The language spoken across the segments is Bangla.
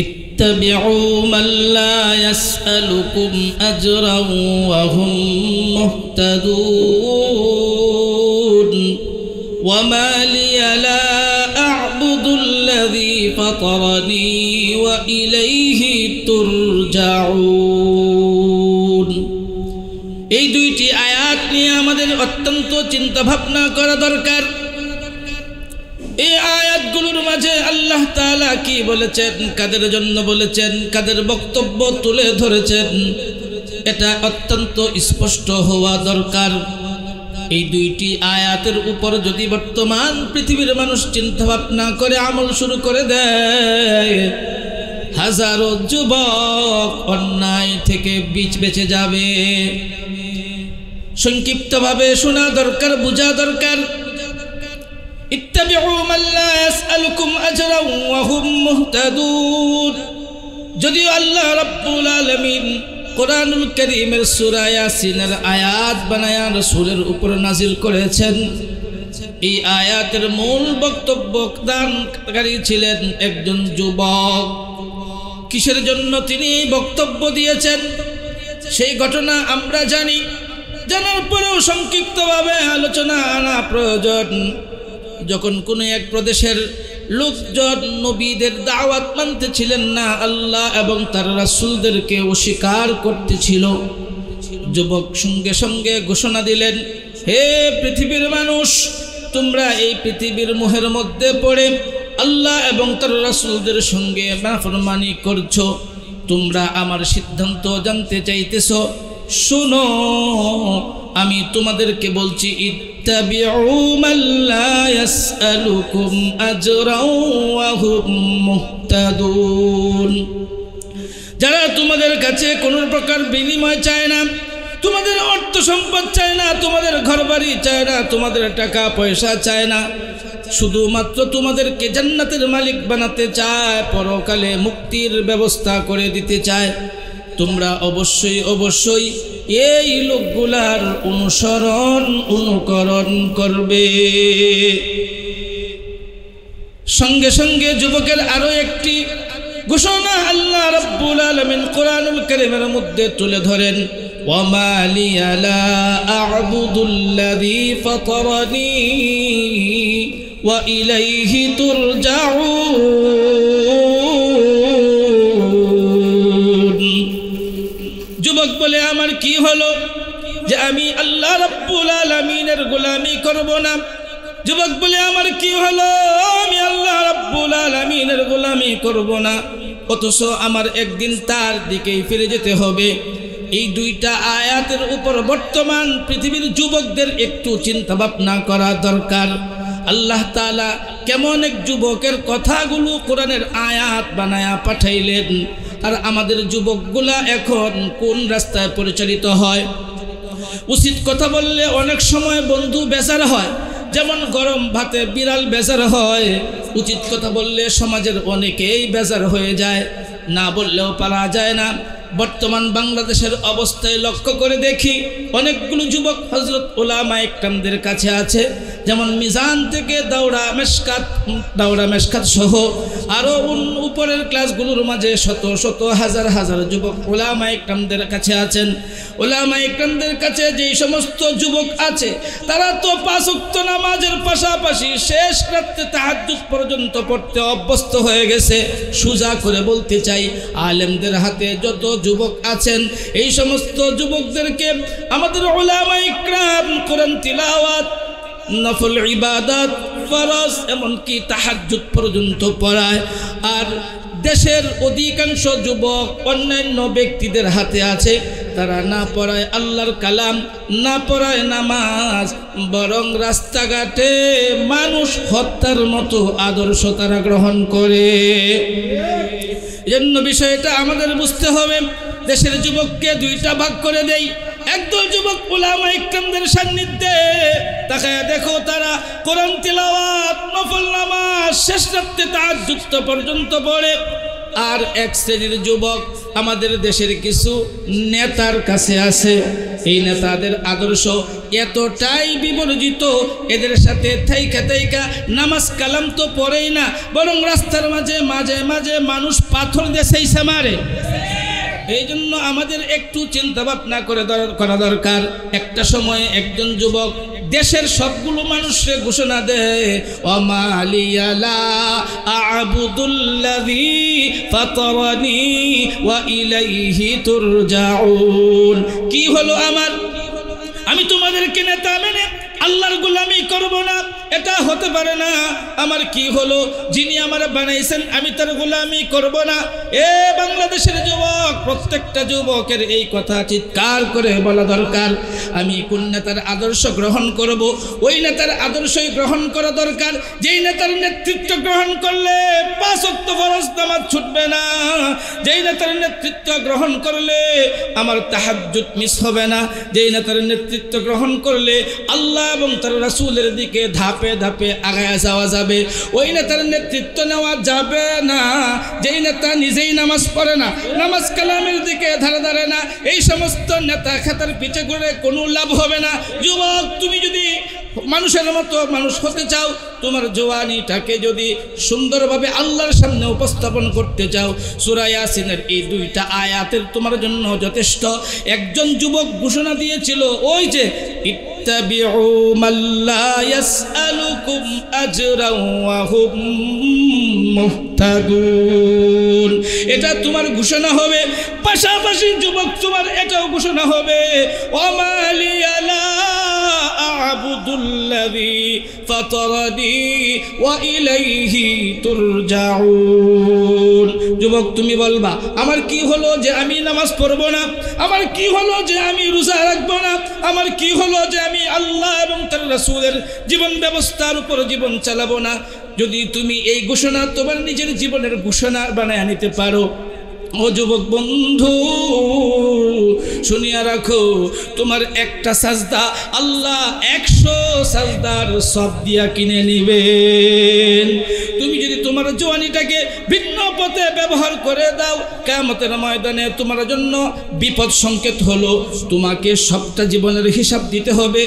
ইত্তাবিউ মান লা ইয়াসআলুকুম আজরান ওয়া হুম মুহতাদুন ওয়া মা লিয়া লা আ'বুদুল্লাযী ফাতারানী ওয়া ইলাইহি তুরজাউন। এই দুইটি আয়াত নিয়ে আমাদের অত্যন্ত চিন্তা ভাবনা করা দরকার। এই আয়াতগুলোর মাঝে আল্লাহ তাআলা কি বলেছেন, কাদের জন্য বলেছেন, কাদের বক্তব্য তুলে ধরেছেন, এটা অত্যন্ত স্পষ্ট হওয়া দরকার। এই দুইটি আয়াতের উপর যদি বর্তমান পৃথিবীর মানুষ চিন্তা ভাবনা করে আমল শুরু করে দেয়, হাজারো যুবক অন্যায় থেকে বেঁচে যাবে। সংক্ষিপ্তভাবে শোনা দরকার, বোঝা দরকার। ইত্তাবিউ মান লা ইয়াসআলুকুম আজরান ওয়া হুম মুহতাদুন। যদিও আল্লাহ রাব্বুল আলামিন কোরআনুল কারীমের সূরা ইয়াসিনের আয়াত বানায়া রাসূলের উপর নাজিল করেছেন, এই আয়াতের মূল বক্তব্য দানকারী ছিলেন একজন যুবক। কিসের জন্য তিনি বক্তব্য দিয়েছেন সেই ঘটনা আমরা জানি। জানার পরেও সংক্ষিপ্তভাবে আলোচনা আনা প্রয়োজন। যখন কোনো এক প্রদেশের লোকজন নবীদের দাওয়াত মানতে ছিলেন না, আল্লাহ এবং তার রাসূলদেরকে অস্বীকার করতেছিল, যুবক সঙ্গে সঙ্গে ঘোষণা দিলেন, হে পৃথিবীর মানুষ, তোমরা এই পৃথিবীর মোহের মধ্যে পড়ে আল্লাহ এবং তার রাসূলদের সঙ্গে নাফরমানি করছো। তোমরা আমার সিদ্ধান্ত জানতে চাইতেছো, শুনো, আমি তোমাদেরকে বলছি, ইত্তাবিউ মান লা ইয়াসআলুকুম আজরান ওয়া হুম মুহতাদুন। যারা তোমাদের কাছে কোনো প্রকার বিনিময় চায় না, তোমাদের অর্থ সম্পদ চায় না, তোমাদের ঘরবাড়ি চায় না, তোমাদের টাকা পয়সা চায় না, শুধুমাত্র তোমাদেরকে জান্নাতের মালিক বানাতে চায়, পরকালে মুক্তির ব্যবস্থা করে দিতে চায়, তোমরা অবশ্যই অবশ্যই এই লোকগুলার অনুকরণ করবে। সঙ্গে সঙ্গে যুবকের আরো একটি ঘোষণা আল্লাহ রাব্বুল আলামিন কোরআনুল কারীমের মধ্যে তুলে ধরেন, ওয়া মা লিয়া লা আ'বুদুল্লাযী ফাতারানী ওয়া ইলাইহি তুরজাউন। যুবক বলে, আমার কি হলো যে আমি আল্লাহ রাব্বুল আলামিনের গোলামি করব না? যুবক বলে, আমার কি হলো আমি আল্লাহ রাব্বুল আলামিনের গোলামি করব না, অথচ আমার একদিন তার দিকেই ফিরে যেতে হবে। এই দুইটা আয়াতের উপর বর্তমান পৃথিবীর যুবকদের একটু চিন্তা ভাবনা করা দরকার। আল্লাহ তাআলা কেমন এক যুবকের কথাগুলো কোরআনের আয়াত বানায়া পাঠাইলেন, আর আমাদের যুবকগুলা এখন কোন রাস্তায় পরিচালিত হয়? উচিত কথা বললে অনেক সময় বন্ধু বেজার হয়, যেমন গরম ভাতে বিড়াল বেজার হয়। উচিত কথা বললে সমাজের অনেকেই বেজার হয়ে যায়, না বললেও পারা যায় না। বর্তমান বাংলাদেশের অবস্থায় লক্ষ্য করে দেখি, অনেকগুলো যুবক হযরত উলামায়ে ইকরামদের কাছে আছে, যেমন মিজান থেকে দাওরা মেশকাত সহ আরও উপরের ক্লাসগুলোর মাঝে শত শত হাজার হাজার যুবক উলামায়ে ইকরামদের কাছে আছেন। উলামায়ে ইকরামদের কাছে যেই সমস্ত যুবক আছে, তারা তো 5 ওয়াক্ত নামাজের পাশাপাশি শেষ রাতে তাহাজ্জুদ পর্যন্ত পড়তে অভ্যস্ত হয়ে গেছে। সোজা করে বলতে চাই, আলেমদের হাতে যত যুবক আছেন, এই সমস্ত যুবকদেরকে আমাদের উলামায়ে ইকরাম কোরআন তিলাওয়াত, নফল ইবাদত, ফরজ, এমনকি তাহাজ্জুদ পর্যন্ত পড়ায়। আর দেশের অধিকাংশ যুবক অন্যান্য ব্যক্তিদের হাতে আছে, তারা না পড়ায় আল্লাহর কালাম, না পড়ায় নামাজ, বরং রাস্তাঘাটে মানুষ হত্যার মতো আদর্শ তারা গ্রহণ করে। এজন্য বিষয়টা আমাদের বুঝতে হবে। দেশের যুবককে দুইটা ভাগ করে দেই। একদল যুবক উলামায়ে ইকরামদের সান্নিধ্যে তাকায়া দেখো, তারা কোরআন তিলাওয়াত, নফল নামাজ, শেষ রাতে তাহাজ্জুদ পর্যন্ত পড়ে। আর এক শ্রেণীর যুবক আমাদের দেশের কিছু নেতার কাছে আছে। এই নেতাদের আদর্শ এতটাই বিবর্জিত, এদের সাথে থাইকা থাইকা নামাজ কালাম তো পড়েই না, বরং রাস্তার মাঝে মাঝে মাঝে মানুষ পাথর দিয়ে সেইসা মারে। এই জন্য আমাদের একটু চিন্তা ভাবনা করা দরকার। একটা সময়ে একজন যুবক দেশের সবগুলো মানুষকে ঘোষণা দেয়, ওয়ামালিয়া লা আ'বুদুল্লাযী ফাতারানি ওয়া ইলাইহি তুরজাউন। কি হলো আমার, আমি তোমাদেরকে নেতা মেনে আল্লাহর গোলামি করব না, এটা হতে পারে না। আমার কি হলো, যিনি আমার বানাইছেন আমি তার গোলামি করব না। এ বাংলাদেশের যুবক, প্রত্যেকটা যুবকের এই কথা চিৎকার করে বলা দরকার। আমি কোন নেতার আদর্শ গ্রহণ করব, ওই নেতার আদর্শই গ্রহণ করা দরকার। যেই নেতার নেতৃত্ব গ্রহণ করলে 5 ওয়াক্ত ফরজ নামাজ ছুটবে না, যেই নেতার নেতৃত্ব গ্রহণ করলে আমার তাহাজ্জুদ মিস হবে না, যেই নেতার নেতৃত্ব গ্রহণ করলে আল্লাহ এবং তার রাসূলের দিকে ধাপে ধাপে আগায় যাওয়া যাবে, ওই নেতার নেতৃত্ব নেওয়া যাবে না। যেই নেতা নিজেই নামাজ পড়ে না, নামাজ কালামের দিকে ধারে ধারে না, এই সমস্ত নেতা খেতার পিছে ঘুরে কোনো লাভ হবে না। যুবক, তুমি যদি মানুষের মতো মানুষ হতে চাও, তোমার জওয়ানিটাকে যদি সুন্দরভাবে আল্লাহর সামনে উপস্থাপন করতে চাও, সূরা ইয়াসিনের এই 2টা আয়াতের তোমার জন্য যথেষ্ট। একজন যুবক ঘোষণা দিয়েছিল, ওই যে ইত্তাবিউ মাল্লা ইয়াসআলুকুম আজরাও ওয়া হুম মুহতাদুন। এটা তোমার ঘোষণা হবে। পাশাপাশি যুবক, তোমার এটাও ঘোষণা হবে, ওয়ামালিয়া লা আ'বুদুল্লাযী ফাতারানি ওয়া ইলাইহি তুরজাউন। যুবক, তুমি বলবা, আমার কি হলো যে আমি নামাজ পড়ব না, আমার কি হলো যে আমি রোজা রাখব না, আমার কি হলো যে আমি আল্লাহ এবং তার রাসূলের জীবন ব্যবস্থার উপর জীবন চালাবো না। যদি তুমি এই ঘোষণা তোমার নিজের জীবনের ঘোষণা বানায় নিতে পারো, ও যুবক বন্ধু, শুনিয়া রাখো, তোমার একটা সাজদা আল্লাহ 100 সাজদার সব দিয়া কিনে নিবেন। তুমি যদি তোমার জওয়ানিটাকে ভিন্ন পথে ব্যবহার করে দাও, কিয়ামতের ময়দানে তোমার জন্য বিপদ সংকেত হলো। তোমাকে সবটা জীবনের হিসাব দিতে হবে,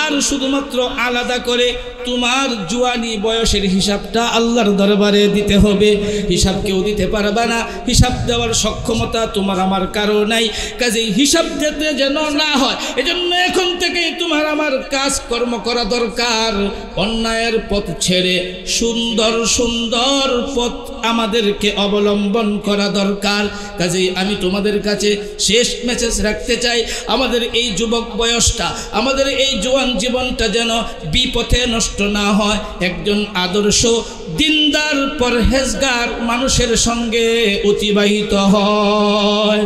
আর শুধুমাত্র আলাদা করে তোমার জওয়ানি বয়সের হিসাবটা আল্লাহর দরবারে দিতে হবে। হিসাব কেউ দিতে পারবে না, হিসাব দেওয়ার সক্ষমতা তোমার আমার কারো নাই। কাজেই হিসাব দিতে যেন না হয়, এজন্য এখন থেকেই তোমার আমার কাজ কর্ম করা দরকার। অন্যায়ের পথ ছেড়ে সুন্দর সুন্দর পথ আমাদেরকে অবলম্বন করা দরকার। কাজেই আমি তোমাদের কাছে শেষ মেসেজ রাখতে চাই, আমাদের এই যুবক বয়সটা, আমাদের এই জোয়ান জীবনটা যেন বিপথে নষ্ট না হয়। একজন আদর্শ দিনদার পরহেজগার মানুষের সঙ্গে অতিবাহিত হয়।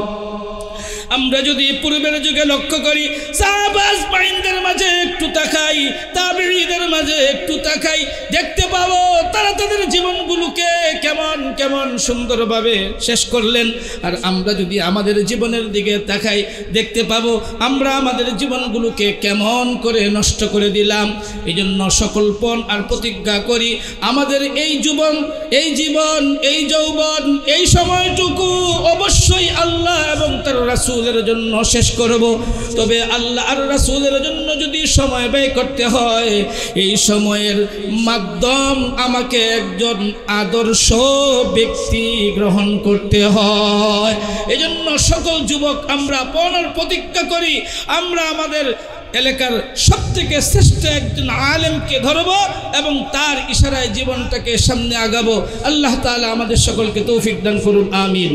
আমরা যদি পূর্বের যুগে লক্ষ্য করি, সাহাবাজ বাইনদের মাঝে একটু তাকাই, তাবেঈদের মাঝে একটু তাকাই, দেখতে পাবো তারা তাদের জীবনগুলোকে কেমন কেমন সুন্দরভাবে শেষ করলেন। আর আমরা যদি আমাদের জীবনের দিকে তাকাই, দেখতে পাবো আমরা আমাদের জীবনগুলোকে কেমন করে নষ্ট করে দিলাম। এই জন্য সকলপণ আর প্রতিজ্ঞা করি, আমাদের এই জীবন, এই যৌবন, এই সময়টুকু অবশ্যই আল্লাহ এবং তার রাসূলের জন্য শেষ করব। তবে আল্লাহ আর রাসূলের জন্য যদি সময় ব্যয় করতে হয়, এই সময়ের মাধ্যম আমাকে একজন আদর্শ ব্যক্তি গ্রহণ করতে হয়। এজন্য সকল যুবক আমরা পণের প্রতিজ্ঞা করি, আমরা আমাদের এলাকার সবথেকে শ্রেষ্ঠ একজন আলেমকে ধরব এবং তার ইশারায় জীবনটাকে সামনে আগাবো। আল্লাহ তাআলা আমাদের সকলকে তৌফিক দান করুন, আমিন।